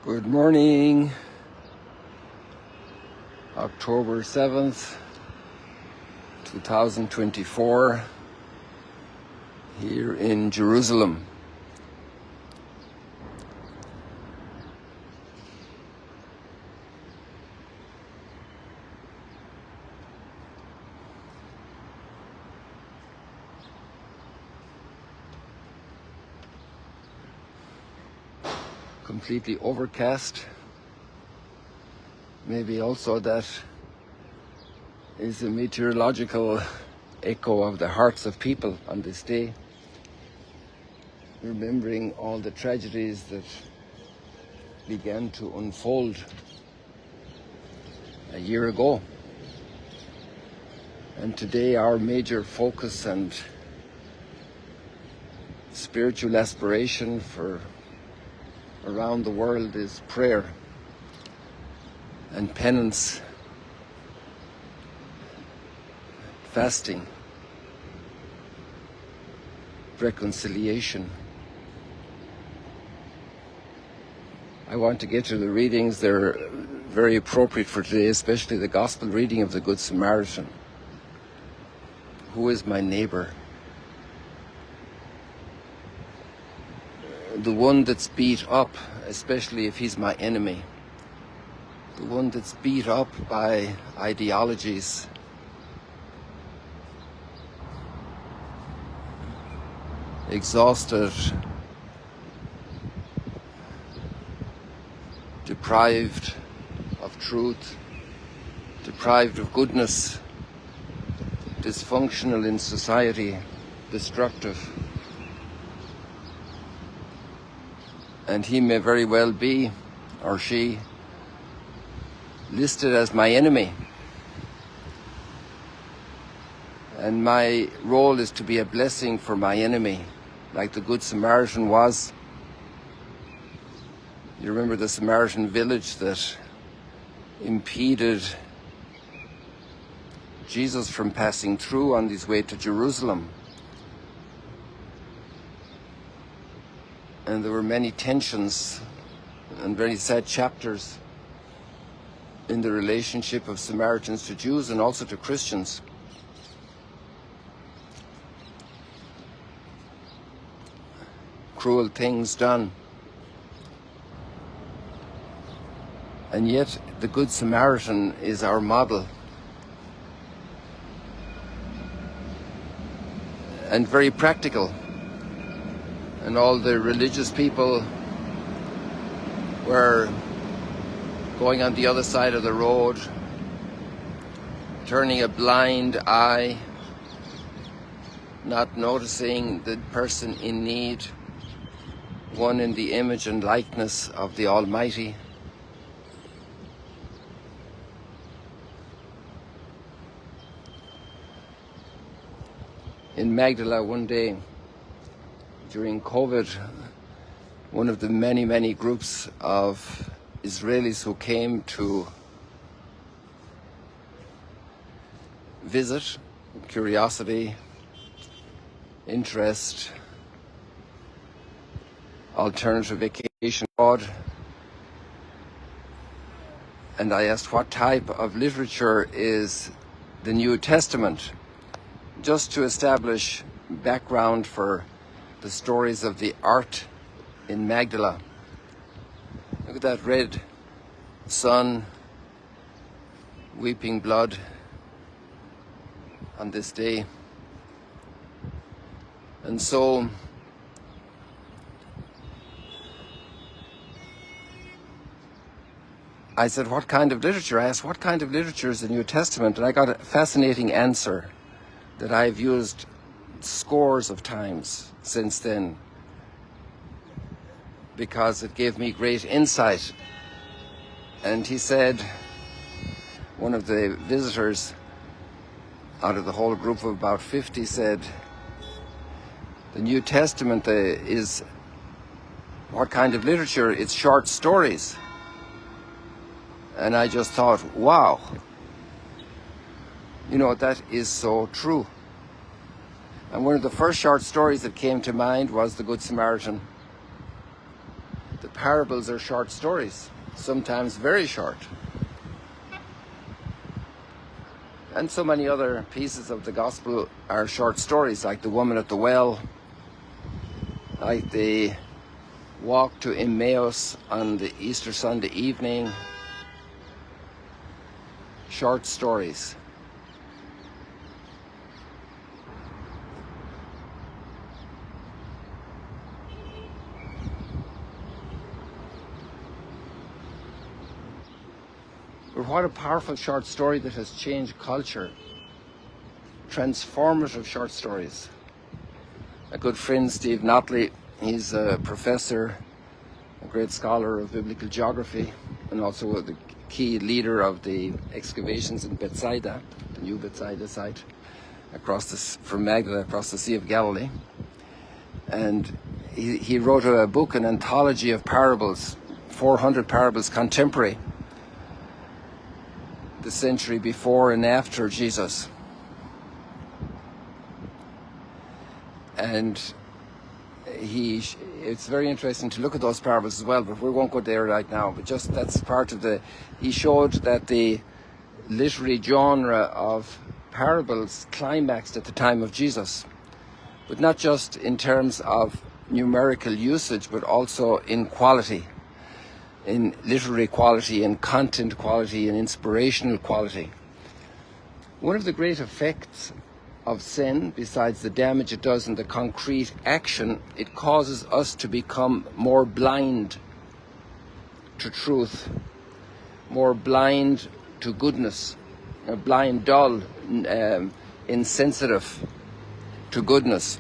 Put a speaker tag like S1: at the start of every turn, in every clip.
S1: Good morning, October 7th, 2024, here in Jerusalem. Completely overcast. Maybe also that is a meteorological echo of the hearts of people on this day, remembering all the tragedies that began to unfold a year ago. And today our major focus and spiritual aspiration for around the world is prayer and penance, fasting, reconciliation. I want to get to the readings. They're very appropriate for today, especially the Gospel reading of the Good Samaritan. Who is my neighbor? The one that's beat up, especially if he's my enemy. The one that's beat up by ideologies. Exhausted, deprived of truth, deprived of goodness, dysfunctional in society, destructive. And he may very well be, or she, listed as my enemy. And my role is to be a blessing for my enemy, like the Good Samaritan was. You remember the Samaritan village that impeded Jesus from passing through on his way to Jerusalem. And there were many tensions and very sad chapters in the relationship of Samaritans to Jews and also to Christians. Cruel things done. And yet the Good Samaritan is our model. And very practical. And all the religious people were going on the other side of the road, turning a blind eye, not noticing the person in need, one in the image and likeness of the Almighty. In Magdala one day, during COVID, one of the many groups of Israelis who came to visit, curiosity, interest, alternative vacation abroad. And I asked what type of literature is the New Testament, just to establish background for the stories of the art in Magdala. Look at that red sun, weeping blood on this day. And so I said, what kind of literature? I asked, what kind of literature is the New Testament? And I got a fascinating answer that I've used scores of times since then, because it gave me great insight. And he said, one of the visitors out of the whole group of about 50 said, the New Testament is what kind of literature? It's short stories. And I just thought, wow, you know, that is so true. And one of the first short stories that came to mind was The Good Samaritan. the parables are short stories, sometimes very short. And so many other pieces of the gospel are short stories, like the woman at the well, like the walk to Emmaus on the Easter Sunday evening. Short stories. But what a powerful short story that has changed culture. Transformative short stories. A good friend, Steve Notley, he's a professor, a great scholar of biblical geography, and also the key leader of the excavations in Bethsaida, the new Bethsaida site, from Magdala across the Sea of Galilee. And he wrote a book, an anthology of parables, 400 parables contemporary, the century before and after Jesus. And it's very interesting to look at those parables as well, but we won't go there right now. But just that's part of he showed that the literary genre of parables climaxed at the time of Jesus, but not just in terms of numerical usage, but also in quality, in literary quality, in content quality, in inspirational quality. One of the great effects of sin, besides the damage it does in the concrete action, it causes us to become more blind to truth, more blind to goodness, blind, dull, insensitive to goodness.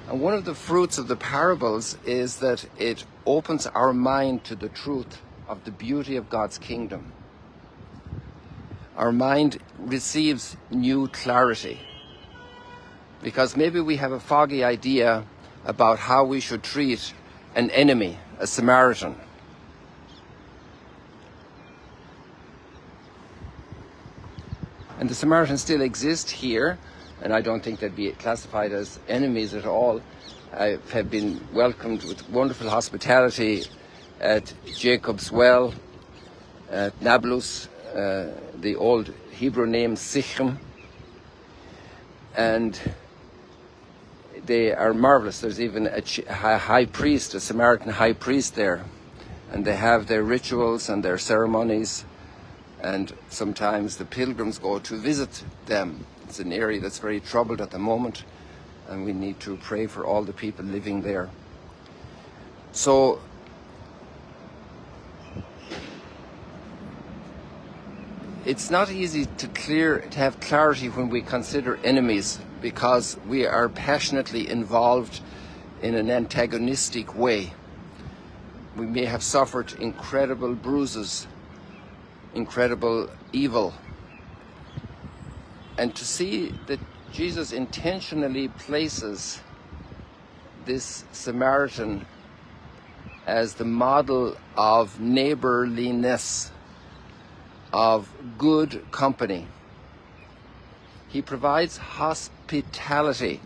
S1: And one of the fruits of the parables is that it opens our mind to the truth of the beauty of God's kingdom. Our mind receives new clarity, because maybe we have a foggy idea about how we should treat an enemy, a Samaritan. And the Samaritans still exist here, and I don't think they'd be classified as enemies at all. I have been welcomed with wonderful hospitality at Jacob's Well, at Nablus, the old Hebrew name Sichem, and they are marvelous. There's even a high priest, a Samaritan high priest there, and they have their rituals and their ceremonies, and sometimes the pilgrims go to visit them. It's an area that's very troubled at the moment, and we need to pray for all the people living there. So it's not easy to have clarity when we consider enemies, because we are passionately involved in an antagonistic way. We may have suffered incredible bruises, incredible evil. And to see that Jesus intentionally places this Samaritan as the model of neighborliness, of good company. He provides hospitality,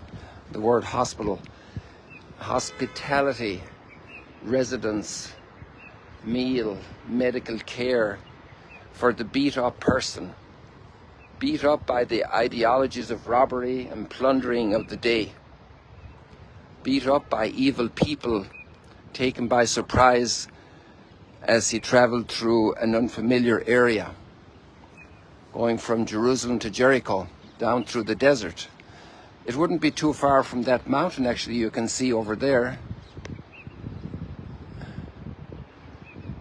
S1: the word hospital, hospitality, residence, meal, medical care for the beat up person, beat up by the ideologies of robbery and plundering of the day, beat up by evil people, taken by surprise as he traveled through an unfamiliar area, going from Jerusalem to Jericho, down through the desert. It wouldn't be too far from that mountain, actually, you can see over there.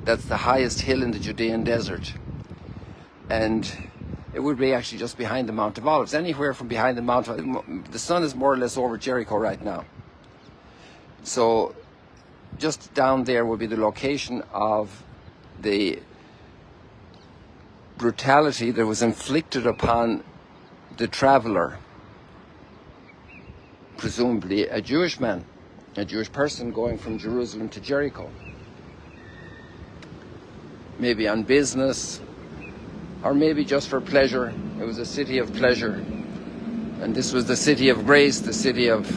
S1: That's the highest hill in the Judean desert. And it would be actually just behind the Mount of Olives. Anywhere from behind the Mount of Olives, the sun is more or less over Jericho right now. So just down there would be the location of the brutality that was inflicted upon the traveler, presumably a Jewish man, a Jewish person going from Jerusalem to Jericho, maybe on business, or maybe just for pleasure. It was a city of pleasure, and this was the city of grace, the city of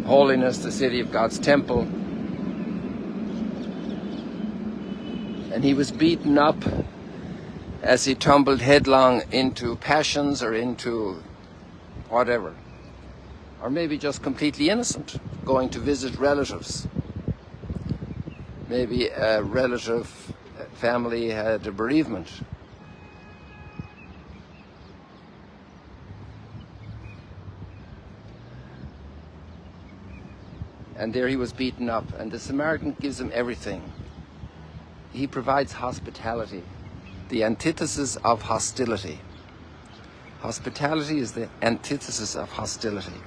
S1: holiness, the city of God's temple. and he was beaten up as he tumbled headlong into passions or into whatever. Or maybe just completely innocent, going to visit relatives. Maybe a relative family had a bereavement. And there he was beaten up, and the Samaritan gives him everything. He provides hospitality, the antithesis of hostility. Hospitality is the antithesis of hostility.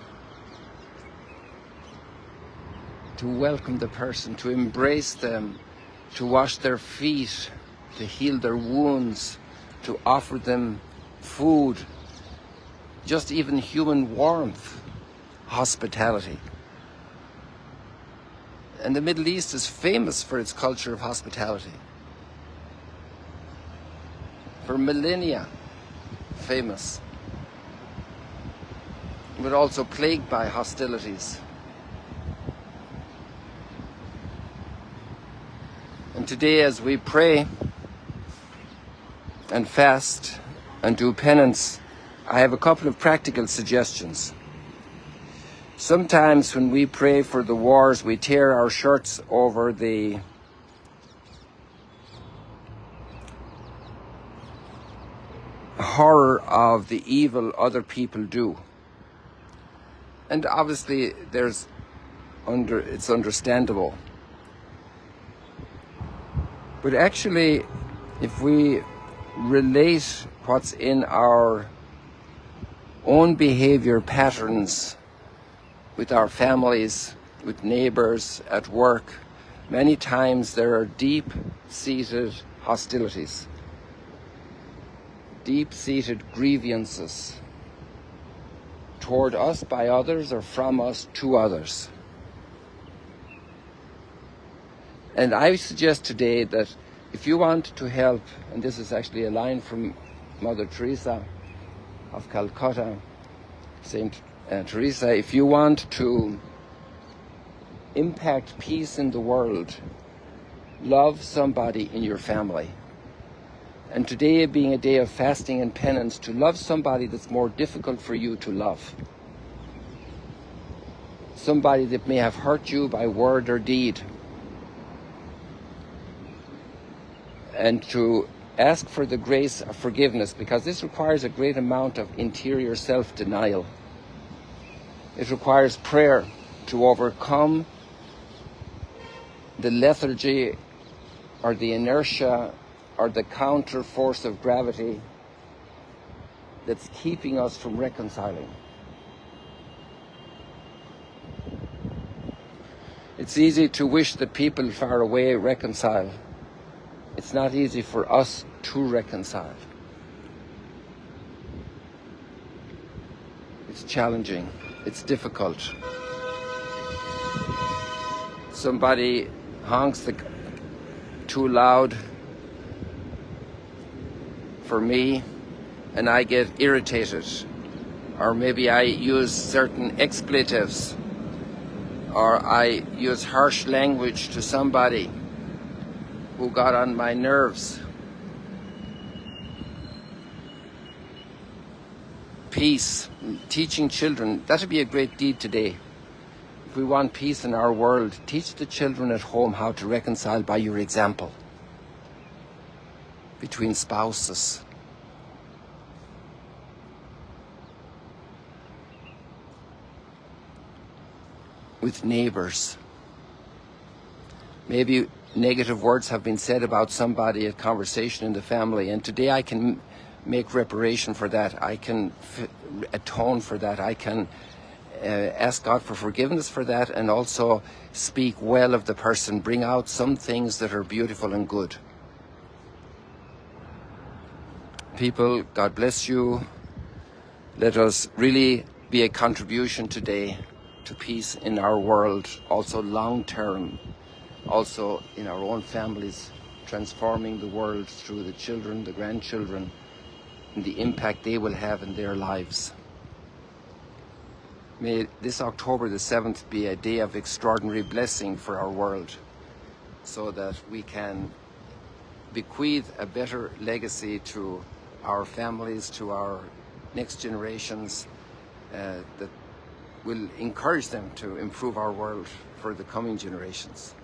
S1: To welcome the person, to embrace them, to wash their feet, to heal their wounds, to offer them food, just even human warmth, hospitality. And the Middle East is famous for its culture of hospitality. For millennia, famous. But also plagued by hostilities. And today, as we pray and fast and do penance, I have a couple of practical suggestions. Sometimes when we pray for the wars, we tear our shirts over the horror of the evil other people do. And obviously it's understandable. But actually, if we relate what's in our own behavior patterns with our families, with neighbors, at work, many times there are deep-seated hostilities, deep-seated grievances toward us by others or from us to others. And I suggest today that if you want to help, and this is actually a line from Mother Teresa of Calcutta, Saint Teresa, if you want to impact peace in the world, love somebody in your family. And today being a day of fasting and penance, to love somebody that's more difficult for you to love. Somebody that may have hurt you by word or deed. And to ask for the grace of forgiveness, because this requires a great amount of interior self-denial. It requires prayer to overcome the lethargy or the inertia or the counter force of gravity that's keeping us from reconciling. It's easy to wish that people far away reconcile. It's not easy for us to reconcile. It's challenging. It's difficult. Somebody honks too loud for me, and I get irritated. Or maybe I use certain expletives, or I use harsh language to somebody who got on my nerves. Peace, teaching children, that would be a great deed today. If we want peace in our world, teach the children at home how to reconcile by your example between spouses. With neighbors. Maybe negative words have been said about somebody at conversation in the family, and today I can make reparation for that. I can atone for that. I can ask God for forgiveness for that, and also speak well of the person, bring out some things that are beautiful and good. People, God bless you. Let us really be a contribution today to peace in our world, also long term, also in our own families, transforming the world through the children, the grandchildren, and the impact they will have in their lives. May this October the 7th be a day of extraordinary blessing for our world, so that we can bequeath a better legacy to our families, to our next generations, that will encourage them to improve our world for the coming generations.